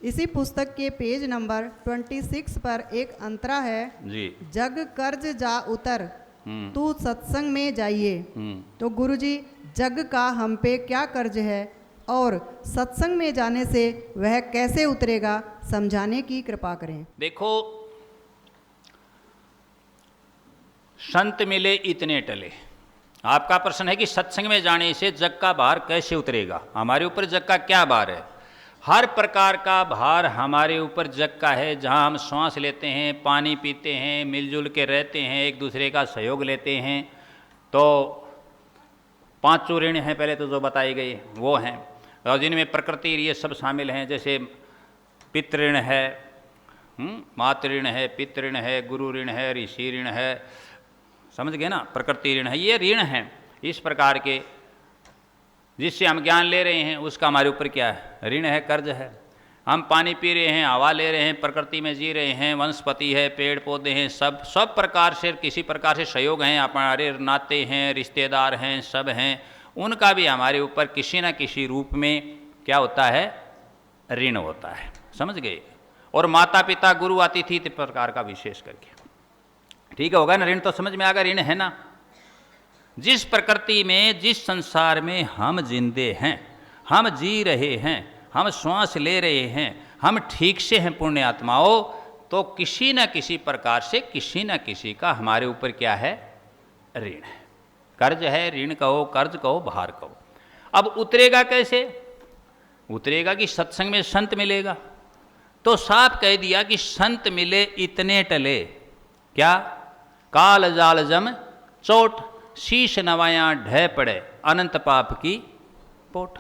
इसी पुस्तक के पेज नंबर 26 पर एक अंतरा है जी। जग कर्ज जा उतर तू सत्संग में जाइए। तो गुरुजी, जग का हम पे क्या कर्ज है और सत्संग में जाने से वह कैसे उतरेगा, समझाने की कृपा करें। देखो, संत मिले इतने टले। आपका प्रश्न है कि सत्संग में जाने से जग का भार कैसे उतरेगा। हमारे ऊपर जग का क्या भार है? हर प्रकार का भार हमारे ऊपर जग का है। जहाँ हम श्वास लेते हैं, पानी पीते हैं, मिलजुल के रहते हैं, एक दूसरे का सहयोग लेते हैं, तो पांचों ऋण हैं पहले तो जो बताए गए वो हैं, और जिनमें प्रकृति ये सब शामिल हैं। जैसे पितृ ऋण है, मातृ ऋण है, पितृ ऋण है, गुरु ऋण है, ऋषि ऋण है, समझ गए ना। प्रकृति ऋण है, ये ऋण हैं इस प्रकार के, जिससे हम ज्ञान ले रहे हैं उसका हमारे ऊपर क्या है? ऋण है, कर्ज है। हम पानी पी रहे हैं, हवा ले रहे हैं, प्रकृति में जी रहे हैं, वनस्पति है, पेड़ पौधे हैं, सब प्रकार से किसी प्रकार से सहयोग हैं, हमारे नाते हैं, रिश्तेदार हैं, सब हैं, उनका भी हमारे ऊपर किसी न किसी रूप में क्या होता है? ऋण होता है। समझ गए। और माता पिता, गुरु, अतिथि इस प्रकार का विशेष करके, ठीक होगा ना। ऋण तो समझ में आएगा, ऋण है ना। जिस प्रकृति में, जिस संसार में हम जिंदे हैं, हम जी रहे हैं, हम श्वास ले रहे हैं, हम ठीक से हैं पुण्य आत्माओं, तो किसी न किसी प्रकार से किसी न किसी का हमारे ऊपर क्या है? ऋण है, कर्ज है। ऋण कहो, कर्ज कहो, भार कहो। अब उतरेगा कैसे? उतरेगा कि सत्संग में संत मिलेगा। तो साफ कह दिया कि संत मिले इतने टले। क्या? काल जाल जम चोट, शीश नवाया ढह पड़े, अनंत पाप की पोट।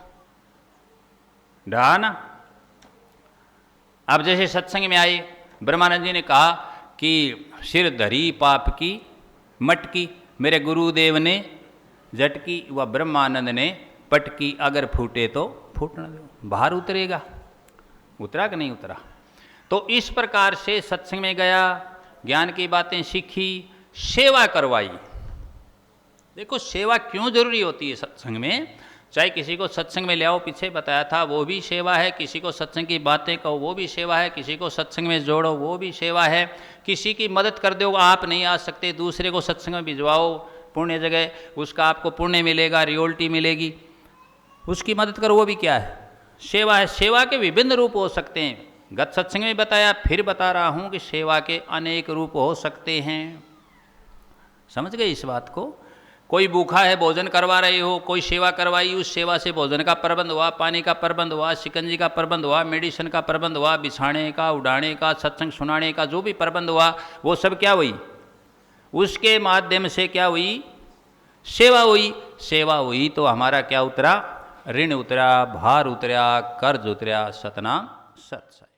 ढहा ना। अब जैसे सत्संग में आए, ब्रह्मानंद जी ने कहा कि सिर धरी पाप की मटकी, मेरे गुरुदेव ने झटकी, व ब्रह्मानंद ने पटकी, अगर फूटे तो फूटने दो। बाहर उतरेगा। उतरा कि नहीं उतरा? तो इस प्रकार से सत्संग में गया, ज्ञान की बातें सीखी, सेवा करवाई। देखो, सेवा क्यों जरूरी होती है सत्संग में? चाहे किसी को सत्संग में ले आओ, पीछे बताया था, वो भी सेवा है। किसी को सत्संग की बातें कहो, वो भी सेवा है। किसी को सत्संग में जोड़ो, वो भी सेवा है। किसी की मदद कर दो, आप नहीं आ सकते, दूसरे को सत्संग में भिजवाओ पुण्य जगह, उसका आपको पुण्य मिलेगा, रियल्टी मिलेगी, उसकी मदद करो, वो भी क्या है? सेवा है। सेवा के विभिन्न रूप हो सकते हैं। गत सत्संग में बताया, फिर बता रहा हूँ कि सेवा के अनेक रूप हो सकते हैं। समझ गए इस बात को? कोई भूखा है, भोजन करवा रहे हो, कोई सेवा करवाई, उस सेवा से भोजन का प्रबंध हुआ, पानी का प्रबंध हुआ, शिकंजी का प्रबंध हुआ, मेडिसिन का प्रबंध हुआ, बिछाने का, उड़ाने का, सत्संग सुनाने का, जो भी प्रबंध हुआ, वो सब क्या हुई? उसके माध्यम से क्या हुई? सेवा हुई। सेवा हुई तो हमारा क्या उतरा? ऋण उतरा, भार उतरा, कर्ज उतरा। सतनाम सत्संग।